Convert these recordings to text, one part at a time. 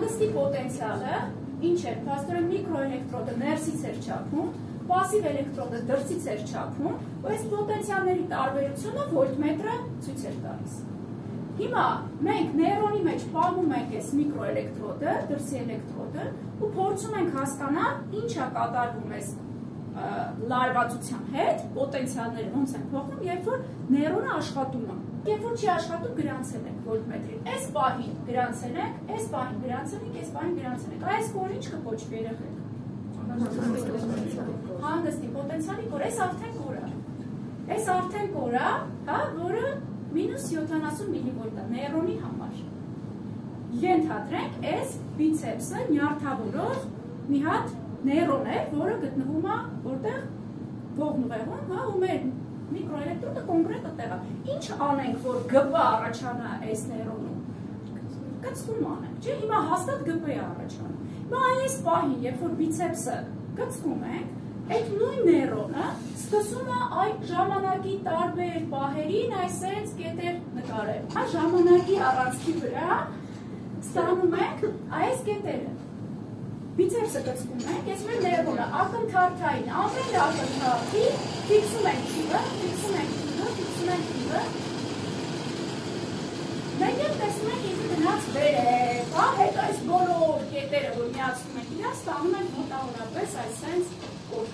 հանգստի պոտենցիալը ինչ էր, փաստորեն միկրոէլեկտրոդը ներսից էր չափում, պասիվ էլեկտրոդը դրսից էր չափում, ու այս պոտենցիալների տարբերությունը վոլտմետրը ցույց էր տալիս։ Հիմա մենք նեյրոնի մեջ պահում ենք այս միկրոէլեկտրոդը, դրսի էլեկտրոդը, ու փորձում ենք հասկանալ ինչ է կատարվում այս լարվածության հետ, պոտենցիալները ոնց են փոխվում, երբ որ նեյրոնը աշխատում է։ Երբ որ չի աշխատում, գրանցել ենք վոլտմետրին։ Այս պահին գրանցել ենք, այս պահին գրանցել ենք, այս պահին գրանցել ենք։ Այս կորը ինչ կկոչվի երեխեք։ Հանգստի պոտենցիալի կոր, այս արդեն կոր է։ Այս արդեն կոր է, հա, որը -70 միլիվոլտ է նեյրոնի համար։ Ենթադրենք, այս բիցեպսը նյարդավորող մի հատ նեյրոն է, որը գտնվում է որտեղ ողնուղեղում, հա, ու մեր միկրոէլեկտրոդը կոնկրետ այդտեղ է։ Ինչ անենք, որ ԳՊ առաջանա այս նեյրոնում։ Կծկում անենք, չէ՞, հիմա հաստատ ԳՊ է առաջանում։ Հիմա այս պահին, երբ որ բիցեպսը կծկում ենք, այդ նույն նեյրոնը սկսում է այդ ժամանակի տարբեր պահերին այսպես կետեր նկարել։ Այս ժամանակի առանցքի վրա ստանում ենք այս կետերը։ Բիցեպսը կծկում ենք, ես մեր նեյրոնը ակնթարթային, ամեն ակնթարթի ֆիքսում ենք թիվը, ֆիքսում ենք թիվը, ֆիքսում ենք թիվը։ Մենք էլ տեսնում ենք ինքը գնաց վերև, հա, հետ այս բոլոր կետերը, որ միացնում ենք իրար, ստանում ենք մոտավորապես այսպես կոր։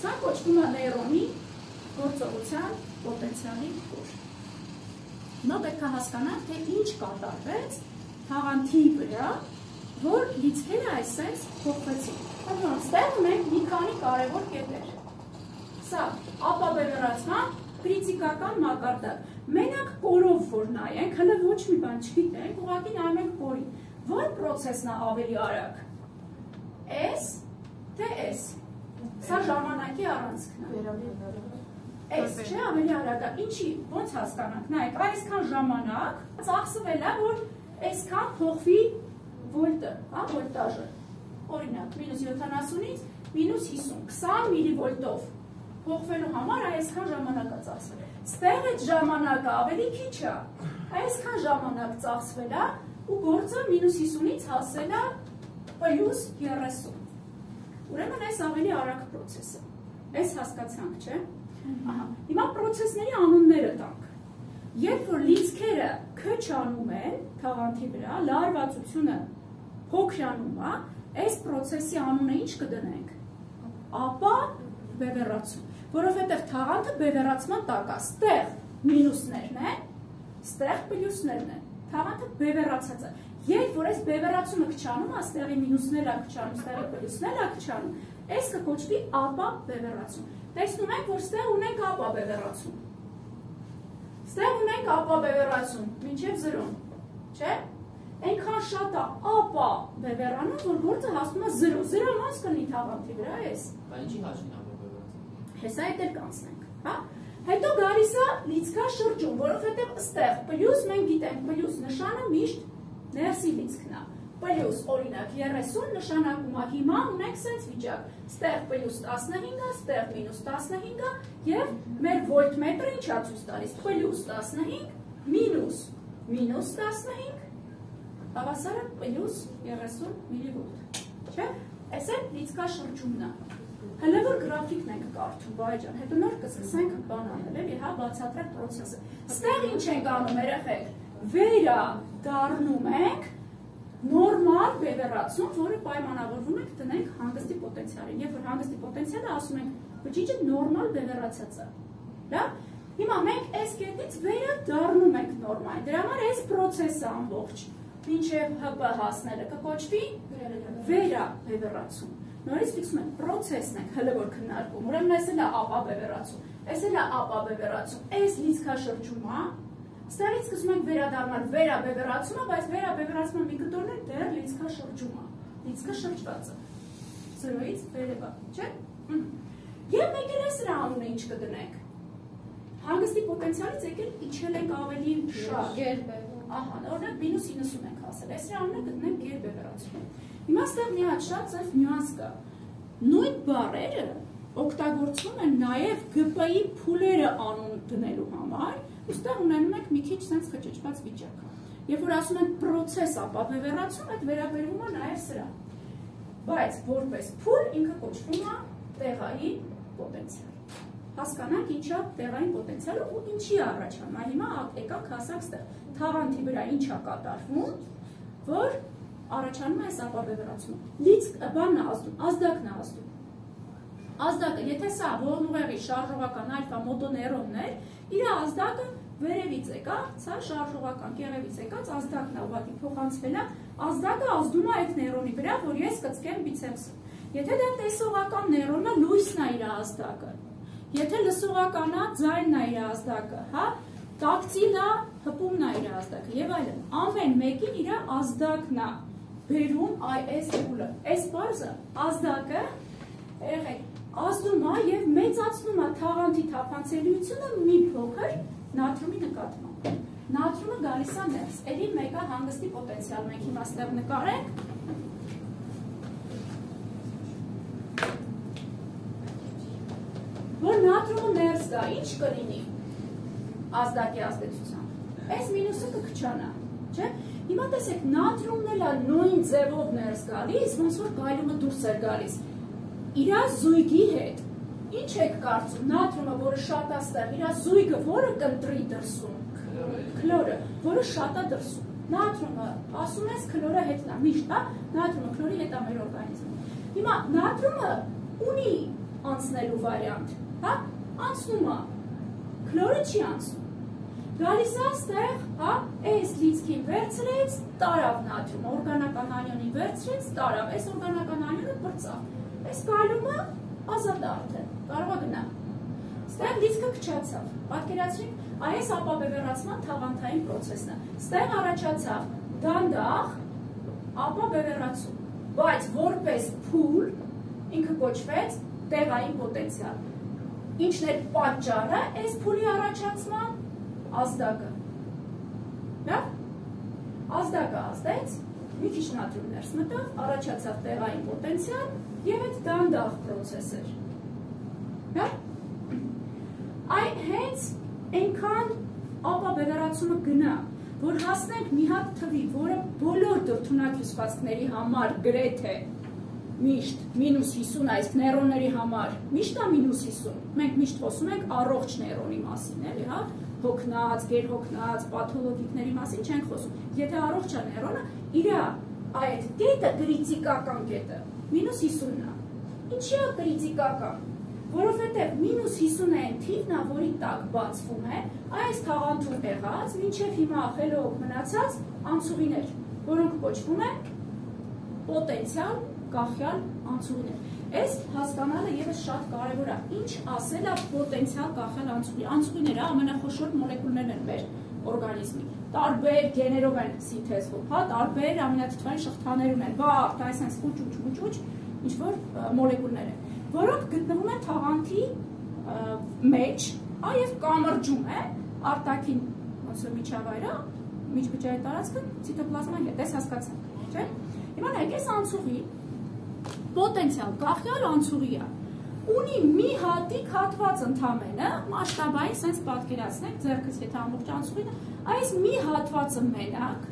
Սա կոչվում է նեյրոնի գործողության պոտենցիալի կոր։ Հիմա պետք է հասկանանք, թե ինչ կատարվեց թաղանթի վրա, որ լիցքերը այսպես փոխվեցին։ Այստեղ ունենք մի քանի կարևոր կետեր։ Սա ապաբևեռացման կրիտիկական մակարդակ։ Մենակ կորով որ նայենք, հələ ոչ մի բան չգիտենք, ուղղակի նայում ենք կորին։ Որ պրոցեսն է ավելի արագ։ S թե S։ Սա ժամանակի առանցքն է։ S չէ, ավելի արագ է։ Ինչի, ոնց հասկանանք։ Նայեք, այսքան ժամանակ ծախսվել է, որ այսքան փոխվի վոլտը, հա, վոլտաժը, օրինակ, -70-ից -50, 20 միլիվոլտով փոխվելու համար այսքան ժամանակ է ծախսվել։ Ստեղ այդ ժամանակը ավելի քիչ է, այսքան ժամանակ ծախսվել է ու գործը -50-ից հասել է +30։ Ուրեմն այս ավելի արագ պրոցես է։ Այս հասկացանք, չէ՞։ Ահա, հիմա պրոցեսների անունները տանք։ Երբ որ լիցքերը քչանում են թաղանթի վրա, լարվածությունը փոքրանում է, այս պրոցեսի անունը ինչ կդնենք։ Ապա բևեռացում, որովհետև թաղանթը բևեռացման տակ է, ստեղ մինուսներն են, ստեղ պլյուսներն են, թաղանթը բևեռացած է։ Երբ որ այս բևեռացումը քչանում է, ստեղի մինուսներն է քչանում, ստեղի պլյուսներն է քչանում, այս կկոչվի ապա բևեռացում։ Տեսնում ենք, որ ստեղ ունենք ապա բևեռացում։ Ստեղ ունենք ապա բևեռացում, մինչև 0, չէ՞։ Այնքան շատ է ապա բևեռանում, որ գործը հասնում է 0, 0 ոնց կլինի թաղանթի վրա էս։ Բա ինչի հաշվին ապա բևեռացում։ Հեսա այդ էլ կանցնենք, հա։ Հետո գալիս է լիցքաշրջում, որովհետև ստեղ պլյուս մենք գիտենք, պլյուս նշանը միշտ ներսի լիցքն է։ Պլյուս օրինակ 30 նշանակում է հիմա ունենք սենց վիճակ։ Ստեղ +15 է, ստեղ -15 է եւ մեր վոլտմետրը ինչ է ցույց տալիս։ +15 -15 հավասար է +30 միլիվոլտ։ Չէ՞։ Այս է լիցքաշրջումն է։ Հələ որ գրաֆիկն ենք կարդում, բայջան, հետո նոր կսկսենք բան անել, էլի, հա, բացատրել պրոցեսը։ Ստեղ ինչ ենք անում, երեխեք։ Վերադառնում ենք նորմալ բևեռացում, որը պայմանավորվում ենք տնենք հանգստի պոտենցիալին։ Երբ որ հանգստի պոտենցիալը ասում ենք, բջիջը նորմալ բևեռացած է։ Լավ։ Հիմա մենք այս կետից վերադառնում ենք նորմալ։ Դրա համար այս պրոցեսը ամբողջ մինչև ՀՊ հասնելը կկոչվի վերաբևեռացում։ Նորից ֆիքսում ենք պրոցեսն ենք հələ որ քննարկում։ Ուրեմն այս էլ է ապա բևեռացում։ Այս էլ է ապա բևեռացում։ Այս լիցքաշրջումը Ստեղից սկսում ենք վերադառնալ վերաբևեռացումը, բայց վերաբևեռացման մի կտորն է դեռ լիցքաշրջումը, լիցքը շրջված է, 0-ից վերև է, չէ՞։ Եվ մենք էլ այս անունը ինչ կդնենք։ Հանգստի պոտենցիալից եկել իջել ենք ավելի շատ։ Ահա, օրինակ -90 ենք հասել, այս անունը կդնենք գերբևեռացում։ Հիմա ստեղ մի հատ շատ ծանր նյուանս կա։ Նույն բառերը օգտագործվում են նաև ԳՊ-ի փուլերը անուն դնելու համար։ Ուստեղ ունենում ենք մի քիչ սենց խճճված վիճակ։ Երբ որ ասում են process ապավևեռացում, այդ վերաբերվում է նաև սրա։ Բայց որպես փուլ ինքը կոչվում է տեղային պոտենցիալ։ Հասկանանք ինչա տեղային պոտենցիալը ու ինչի առաջանում։ Հիմա եկանք հասանք ստեղ թաղանթի վրա ինչա կատարվում, որ առաջանում է այս ապավևեռացումը։ Բանն է ազդում, ազդակն է ազդում։ Ազդակը, եթե սա ողնուղեղի շարժողական ալֆա մոտոնեյրոնն էր, իր ազդակը վերևից եկավ, սա շարժողական կեղևից եկած ազդակն է, ուղղակի փոխանցվել է, ազդակը ազդում է այդ նեյրոնի վրա, որ ես կծկեմ բիցեպսը։ Եթե դա տեսողական նեյրոնն է, լույսն է իր ազդակը։ Եթե լսողական է, ձայնն է իր ազդակը, հա, տակտիլ է, հպումն է իր ազդակը եւ այլն։ Ամեն մեկին իր ազդակն է բերում այս փուլը։ Այս բարձը ազդակը ազդում է եւ մեծացնում է թաղանթի թափանցելիությունը մի փոքր նատրիումի նկատմամբ։ Նատրիումը գալիս է ներս։ Էլի մեկը հանգստի պոտենցիալ մենք հիմա ստեղ նկարենք։ Որ նատրիումը ներս գա, ինչ կլինի ազդակի ազդեցությամբ։ Այս մինուսը կքչանա, չէ՞։ Հիմա տեսեք, նատրիումն էլ է նույն ձևով ներս գալիս, ոնց որ գայլումը դուրս էր գալիս։ Իրա զույգի հետ ինչ եք կարծում, նատրիումը, որը շատ է ստեղ, իրա զույգը որը կընտրի դրսում, քլորը, որը շատ է դրսում։ Նատրիումը, ասում ես քլորը հետն է, միշտ, հա, նատրիումը քլորի հետ է մեր օրգանիզմում։ Հիմա նատրիումը ունի անցնելու վարիանտ, հա, անցնում է, քլորը չի անցնում։ Գալիս է ստեղ, հա, այս լիցքին վերցրեց, տարավ նատրիումը, օրգանական անիոնին վերցրեց, տարավ, այս օրգանական անիոնը բրծավ։ Այս գալումը ազատ է արդեն, կարող է գնա։ Ստեղ լիցքը քչացավ, պատկերացրեք, այս ապավևեռացման թաղանթային պրոցեսն է։ Ստեղ առաջացավ դանդաղ ապավևեռացում, բայց որպես փուլ ինքը կոչվեց տեղային պոտենցիալ։ Ինչն է պատճառը այս փուլի առաջացման ազդակը։ Լավ։ Ազդակը ազդեց, մի քիչ նատրիում ներս մտավ, առաջացավ տեղային պոտենցիալ եւ այդ դանդաղ պրոցես էր։ Լավ։ Այն հենց այնքան ապավևեռացումը գնա, որ հասնենք մի հատ թվի, որը բոլոր դրթունակ հյուսվածքների համար գրեթե միշտ -50, այս նեյրոնների համար միշտ է -50, մենք միշտ խոսում ենք առողջ նեյրոնի մասին, էլի, հա, հոգնած, գերհոգնած, պաթոլոգիկների մասին չենք խոսում։ Եթե առողջ է նեյրոնը, իր այդ կետը կրիտիկական կետը -50-ն է։ Ինչի է կրիտիկական։ Որովհետև -50-ը այն թիվն է, որի տակ բացվում է այս թաղանթում եղած, մինչև հիմա խելոք մնացած անցուղիներ, որոնք կոչվում են պոտենցիալ կախյալ անցուղիներ։ Այս հասկանալը եւս շատ կարևոր է։ Ինչ ասել է պոտենցիալ կախյալ անցուղի։ Անցուղիները ամենախոշոր մոլեկուլներն են մեր օրգանիզմի։ Տարբեր գեներով են սինթեզվում, հա, տարբեր ամինաթթվային շղթաներում են, բարդ, այսպես կուճ, ինչ որ մոլեկուլներ են, որոնք գտնվում են թաղանթի մեջ, եւ կամրջում է արտաքին ոնց որ միջավայրը, միջբջջային տարածքը ցիտոպլազմայի հետ, այս հասկացանք, չէ՞։ Հիմա նայեք, այս անցուղի պոտենցիալ կախյալ անցուղի է։ Ունի մի հատիկ հատված ընդամենը, մասշտաբային sense պատկերացնեք, ձեռքից եթե ամբողջ անցուղին է, այս մի հատվածը մենակ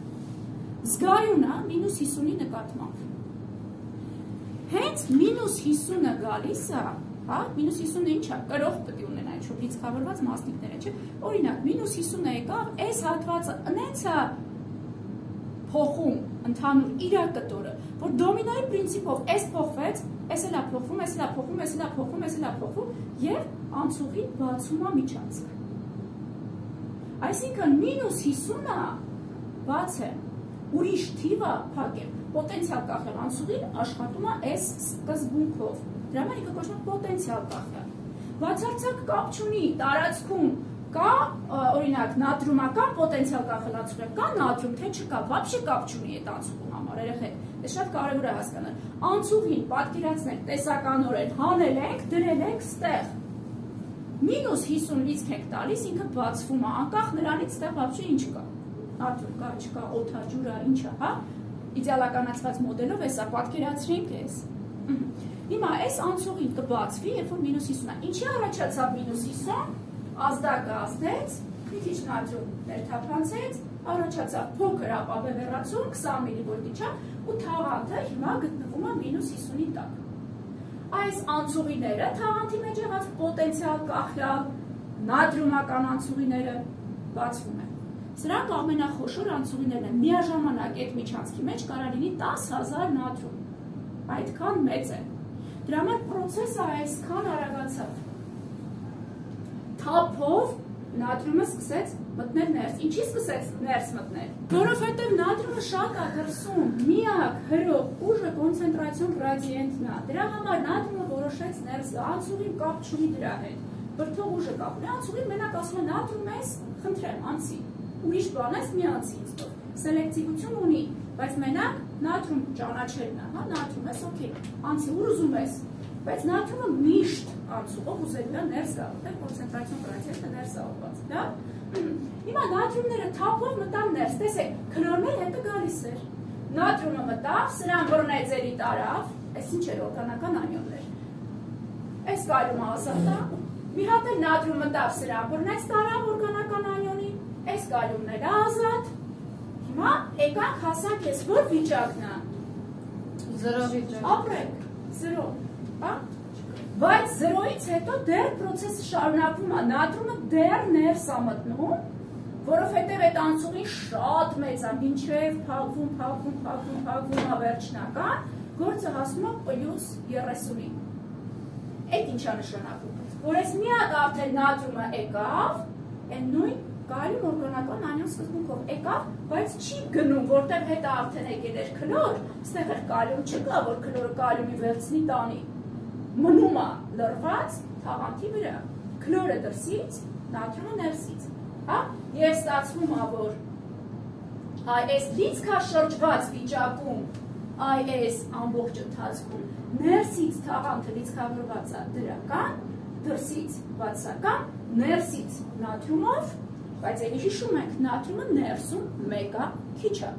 զգայուն է -50-ի նկատմամբ։ Հենց -50-ը գալիս է, հա, -50-ը ինչ է, կրող պետք է ունենա, ինչ որ լիցքավորված մասնիկներ է, չէ՞։ Օրինակ, -50-ը եկավ, այս հատվածը ինձ է փոխում ընդհանուր իր կտորը, որ դոմինոյի պրինցիպով այս փոխվեց, այս էլ է փոխվում, այս էլ է փոխվում, այս էլ է փոխվում, այս էլ է փոխվում եւ անցուղի բացում է միջանցք։ Այսինքն -50-ը բաց է, ուրիշ թիվը փակ է։ Պոտենցիալ կախյալ անցուղին աշխատում է այս սկզբունքով։ Դրա համար ինքը կոչվում է պոտենցիալ կախյալ։ Բացարձակ կապ չունի տարածքում կա օրինակ նատրիումական պոտենցիալ կախյալ անցուղի, կա նատրիում, թե չկա, вообще կապ չունի այդ անցուղու համար, երեխեք։ Դա շատ կարևոր է հասկանալ։ Անցուղին պատկերացնենք տեսականորեն, հանել ենք, դրել ենք ստեղ։ -50 լիցք ենք տալիս, ինքը բացվում է, անկախ նրանից ստեղ вообще ինչ կա։ Նատրիում կա, չկա, օդա, ջուրա, ինչ է, հա։ Իդեալականացված մոդելով էսա պատկերացրենք էս։ Հիմա այս անցուղին կբացվի, երբ որ -50 է։ Ինչի առաջացավ -50? Ազդակը ազդեց, մի քիչ նատրիում ներթափանցեց, առաջացավ փոքր ապավևեռացում 20 մV-ի չափ ու թաղանթը հիմա գտնվում է -50-ի տակ։ Այս անցուղիները թաղանթի մեջ եղած պոտենցիալ կախյալ նատրիումական անցուղիները բացվում են։ Սրանք ամենախոշոր անցուղիներն են, միաժամանակ այդ միջանցքի մեջ կարող լինի 10,000 նատրիում, այդքան մեծ է։ Դրա համար պրոցեսը այսքան արագացավ։ Թափով նատրիումը սկսեց մտնել ներս։ Ինչի սկսեց ներս մտնել։ Որովհետև նատրիումը շատ է դրսում, միակ հրող ուժը կոնցենտրացիոն գրադիենտն է։ Դրա համար նատրիումը որոշեց ներս գա, անցուղին կապ չունի դրա հետ։ Բրդող ուժը կապ ունի, անցուղին մենակ ասում է նատրիում ես, խնդրեմ, անցի։ Ուրիշ բան ես մի անցի ինձ։ Սելեկտիվություն ունի, բայց մենակ նատրիում ճանաչելն է, հա, նատրիում ես, օքեյ, անցի, ուր ուզում ես։ Բայց նատրիումը միշտ անցուղով ուզելու է ներս գա, որտեղ կոնցենտրացիոն գրադիենտը ներս է ուղղված, դա։ Հիմա նատրիումները թափով մտան ներս, տեսեք, քլորն էլ հետը գալիս էր։ Նատրիումը մտավ, սրան բռնեցերի տարավ, այս ինչ էր օրգանական անիոններ։ Այս գալումը ազատ է, մի հատ էլ նատրիում մտավ, սրան բռնեց տարավ օրգանական անիոնի, այս գալումն էլ ազատ։ Հիմա եկանք հասանք ես որ վիճակն է։ 0 վիճակ։ Ապրեք, 0, հա։ Բայց 0-ից հետո դեռ պրոցեսը շարունակվում է, նատրիումը դեռ ներս է մտնում, որովհետև այդ անցուղին շատ մեծ է, մինչև փակվում վերջնական, գործը հասնում է +30-ի։ Այդ ինչ է նշանակում, որ այս մի հատ արդեն նատրիումը եկավ, այն նույն կալիում օրգանական անիոն սկզբունքով եկավ, բայց չի գնում, որտեղ հետը արդեն եկել էր քլոր, ստեղ էր կալիում չկա, որ քլորը կալիումի վերցնի տանի, մնում է լրված թաղանթի վրա, քլորը դրսից, նատրիումը ներսից, հա, եւ ստացվում է, որ այս լիցքաշրջված վիճակում, այս ամբողջ ընթացքում ներսից թաղանթը լիցքավորված է դրական, դրսից բացական, ներսից նատրիումով, բայց էլի հիշում ենք, նատրիումը ներսում մեկա քիչ է,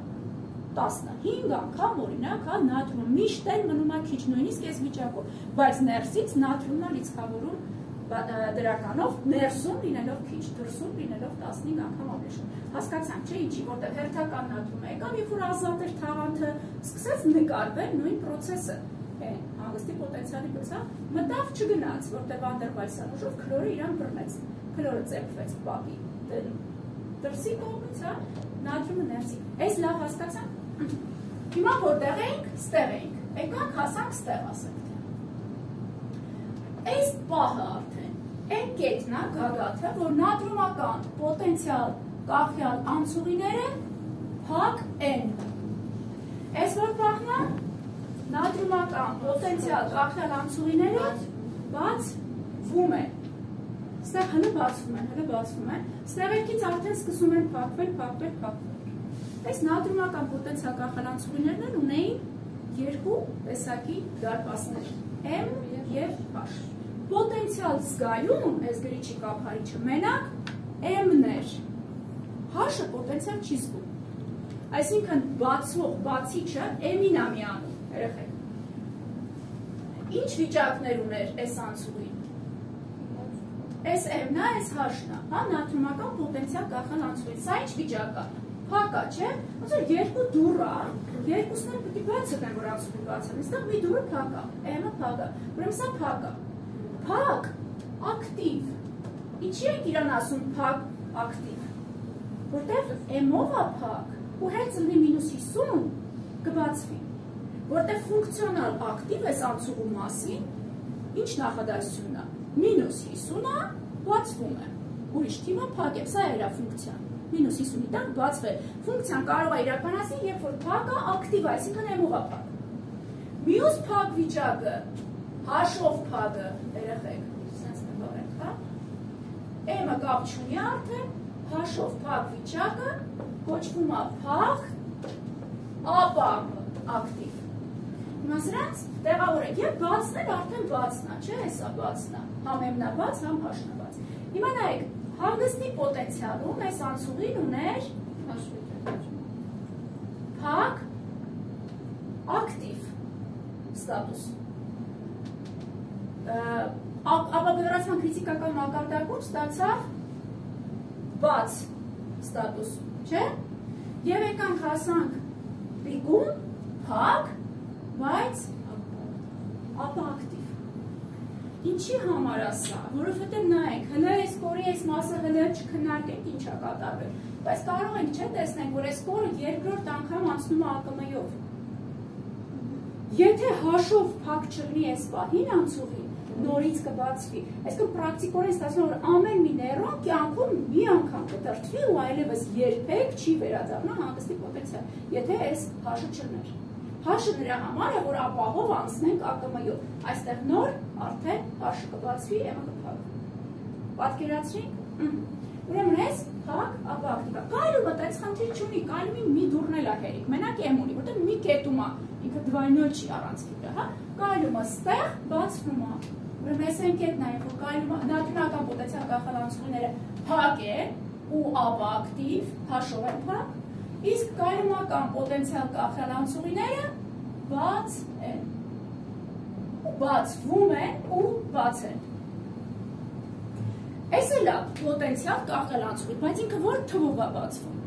15 անգամ օրինակ, հա, նատրիումը միշտ էլ մնում է քիչ, նույնիսկ այս վիճակով, բայց ներսից նատրիումն է լիցքավորում դրականով, ներսում լինելով քիչ, դրսում լինելով 15 անգամ ավելի շատ։ Հասկացանք, չէ, ինչի, որտեղ հերթական նատրիումը եկավ, երբ որ ազատ էր թաղանթը, սկսեց նկարվել նույն պրոցեսը, հանգստի պոտենցիալի գծա, մտավ չգնաց, որտեղ Վանդերվալսյան ուժով քլորը իրան բռնեց, քլորը ծեփվեց բակի դրսի կողմից, հա, նատրիումը ներսի։ Այս լավ հասկացանք։ Հիմա որտեղ էինք, ստեղ էինք, եկանք հասանք ստեղ ասենք։ Այս պահը արդեն, այն կետն է գագաթը, որ նատրիումական պոտենցիալ կախյալ անցուղիները փակ են։ Այս որ պահն է, նատրիումական պոտենցիալ կախյալ անցուղիները բացվում են։ Ստեղ հլը բացվում են, ստեղ երկից արդեն սկսում են փակվել։ Այս նատրիումական պոտենցիալ կախյալ անցուղիներն են ունեին երկու տեսակի դարպասներ, M և H։ Պոտենցիալ զգայուն, այս գրիչի կափարիչը մենակ M-ներ, H-ը պոտենցիալ չի զգում։ Այսինքն բացվող բացիչը M-ին է միանում, երեխեք։ Ինչ վիճակներ ուներ այս անցուղին։ Այս M-ն է, այս H-ն է, հա, նատրիումական պոտենցիալ կախյալ անցուղին, սա ինչ վիճակ է։ Փակ է, չէ՞, ոնց որ երկու դուռ է, երկուսն էլ պետք է բաց են, որ անցուղին բաց են, այստեղ մի դուռը փակ է, M-ը փակ է, ուրեմն սա փակ է։ Փակ, ակտիվ։ Ինչի ենք իրան ասում փակ, ակտիվ։ Որտեղ M-ով է փակ, ու հենց լինի -50 կբացվի։ Որտեղ ֆունկցիոնալ ակտիվ ես անցուղու մասին, ինչ նախադասությունն է, -50-ը բացվում է, ուրիշ թիմը փակ է, սա է իր ֆունկցիան, -50-ի տակ բացվել, ֆունկցիան կարող է իրականացնել, երբ որ փակը ակտիվ է, այսինքն M-ով է փակ։ Մյուս փակ վիճակը, H-ով փակը, երեխեք, սենց նվարենք, հա, M-ը կապ չունի արդեն, H-ով փակ վիճակը կոչվում է փակ, ապա ակտիվ։ Հիմա սրանց տեղավորեք, և բացն էլ արդեն բացն է, չէ, հեսա բացն է, համ M-ն է բաց, համ H-ն է բաց։ Հիմա նայեք, հանգստի պոտենցիալում այս անցուղին ուներ փակ, ակտիվ ստատուս։ Ապավևեռացման քրիտիկական մակարդակում ստացավ բաց ստատուս, չէ, Եվ եկանք հասանք պիկում, փակ, բայց ապակտիվ։ Ինչի համար ասա, որովհետև նայենք, հլը այս կորի այս մասը հլը չքննարկենք ինչա կատարվել, բայց կարող ենք չէ տեսնենք, որ այս կորը երկրորդ անգամ անցնում է ԱԿՄ-ով։ Եթե հաշով փակ չլինի այս պահին անցուղի, նորից կբացվի, այսինքն պրակտիկորեն ստացվում է, որ ամեն մի նեյրոն կյանքում մի անգամ կտրտվի ու այլևս երբեք չի վերադառնա հանգստի պոտենցիալ, եթե այս հաշը չլներ։ Հաշը նրա համար է, որ ապահով անցնենք ԱԿՄ-ով, այստեղ նոր արդեն հաշը կբացվի, եմը կփակվի։ Պատկերացրինք, ուրեմն այս փակ ապակտիվ է, կայլումը տենց խնդիր չունի, կայլումի մի դուրն էլ է հերիք, մենակ եմ ունի, որտեղ մի կետում է, ինքը դվայնոյ չի առանցքի վրա, հա, կայլումը ստեղ բացվում է, ուրեմն այս այն կետն է, որ կայլումը նատրոնական պոտենցիալ կախելանցուղիները փակ են ու ապակտիվ, հաշով են փակ, իսկ կայլումական պոտենցիալ կախելանցուղիները բաց են, բացվում են ու բաց են։ Այս էլ է պոտենցիալ կախելանցուղի, բայց ինքը որ թվով է բացվում։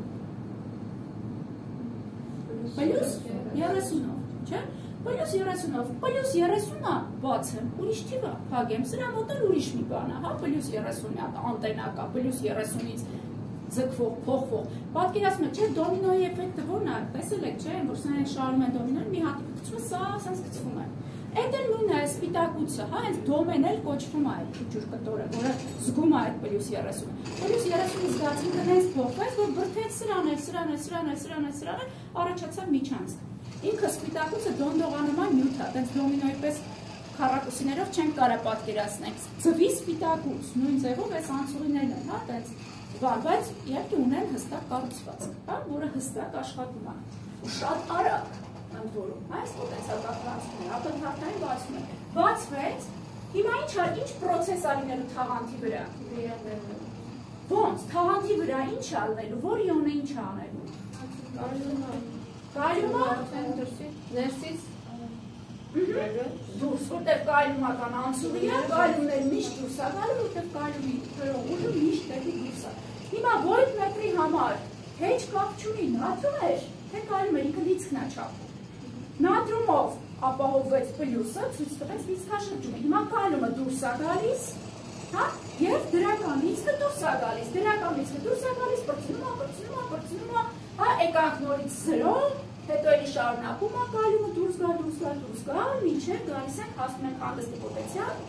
Պլյուս 30-ով, չէ՞։ Պլյուս 30-ով, պլյուս 30-ը բաց եմ, ուրիշ թիվ է, փակ եմ, սրա մոտ էլ ուրիշ մի բան է, հա, պլյուս 30-ը անտենա կա, պլյուս 30-ից ձգվող, փոխվող։ Պատկերացնում եք, չէ, դոմինոյի էֆեկտը որն է, տեսել եք, չէ, որ սա շարում են դոմինոն, մի հատ գցում է, սա ասենց գցվում է։ Այդ էլ նույնն է, սպիտակուցը, հա, հենց դոմեն էլ կոչվում է այդ ջուր կտորը, որը զգում է այդ պլյուս 30-ը։ Պլյուս 30-ից զգացինքը հենց փոխվեց, որ բրդեց սրան է, առաջացավ միջանցք։ Ինքը սպիտակուցը դոնդողանման նյութ է, տենց դոմինոյի պես քառակուսիներով չենք կարա պատկերացնենք։ Ձվի սպիտակուց, նույն ձևով այս անցուղիներն են, հա, տենց բայց իհարկե ունեն հստակ կառուցվածք, հա, որը հստակ աշխատում է։ Շատ արագ ընդ որում, այս պոտենցիալ կախելանցուղիները ակնթարթային բացվում են։ Բացվեց, հիմա ինչ պրոցես ա լինելու թաղանթի վրա։ Ոնց, թաղանթի վրա ինչ ա լինելու, որ իոնը ինչ ա անելու։ Կայլումը ներսից դուրս, որտեղ կայլումական անցուղի է, կայլումներ միշտ դուրս ա գալու, որտեղ կայլումի ուժը միշտ դեպի դուրս ա։ Հիմա վոլտմետրի համար հեչ կապ չունի, նատրում էր, թե կայլում էր, ինքը լիցքն ա չափում։ Նատրումով ապահովվեց պլյուսը, ցույց տվեց լիցքաշրջումը։ Հիմա կայլումը դուրս ա գալիս, հա, եւ դրական լիցքը դուրս ա գալիս, դրական լիցքը դուրս ա գալիս, պրծնում ա, հա, եկանք նորից 0, հետո էլի շարունակում ա կայլումը դուրս գալ, մինչև գալիս ենք հասնում ենք հանգստի պոտենցիալ,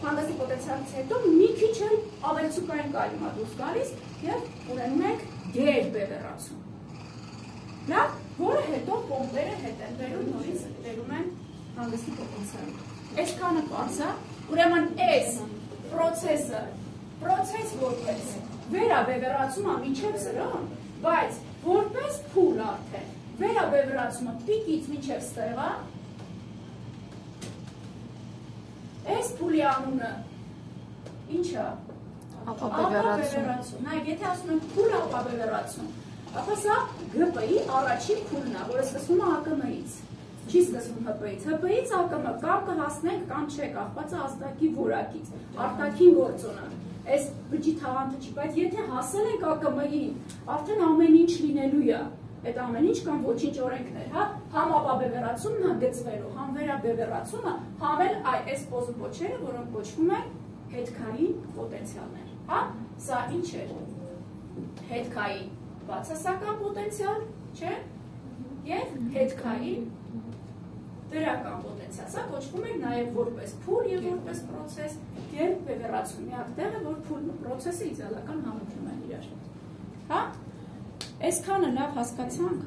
հանգստի պոտենցիալից հետո մի քիչ էլ ավելցուկային կայլում ա դուրս գալիս եւ ունենում ենք գերբևեռացում։ Լավ, որը հետո պոմպերը հետ են բերում, նորից բերում են հանգստի պոտենցիալը։ Այսքանը պարզ է, ուրեմն այս պրոցեսը, պրոցես որպես վերաբևեռացում ա մինչև 0, բայց որպես փուլ արդեն վերաբևեռացումը պիկից մինչև ստեղ է, այս փուլի անունը ինչ է։ Ապաբևեռացում։ Նայեք, եթե ասում ենք փուլ ապաբևեռացում, ապա սա ԳՊ-ի առաջին փուլն է, որը սկսվում է ԱԿՄ-ից։ Չի սկսվում ՀՊ-ից։ ՀՊ-ից ԱԿՄ կամ կհասնենք կամ չէ, կախված է ազդակի որակից, արտաքին գործոնը։ Այս բջջի թաղանթը չի, բայց եթե հասել ենք ԱԿՄ-ին, արդեն ամեն ինչ լինելու է։ Այդ ամեն ինչ կամ ոչինչ օրենքներ, հա, համ ապաբևեռացումն է գծվելու, համ վերաբևեռացումը, համ էլ այս պոզուպոչերը, որոնք կոչվում են հետքային պոտենցիալներ, հա, սա ինչ է, հետքային բացասական պոտենցիալ, չէ, և հետքային դրական պոտենցիալ, սա կոչվում է նաև որպես փուլ և որպես պրոցես և բևեռացում միակ տեղը, որ փուլն ու պրոցեսը իդեալական համընկնում են իրար, հա, այսքանը լավ հասկացանք,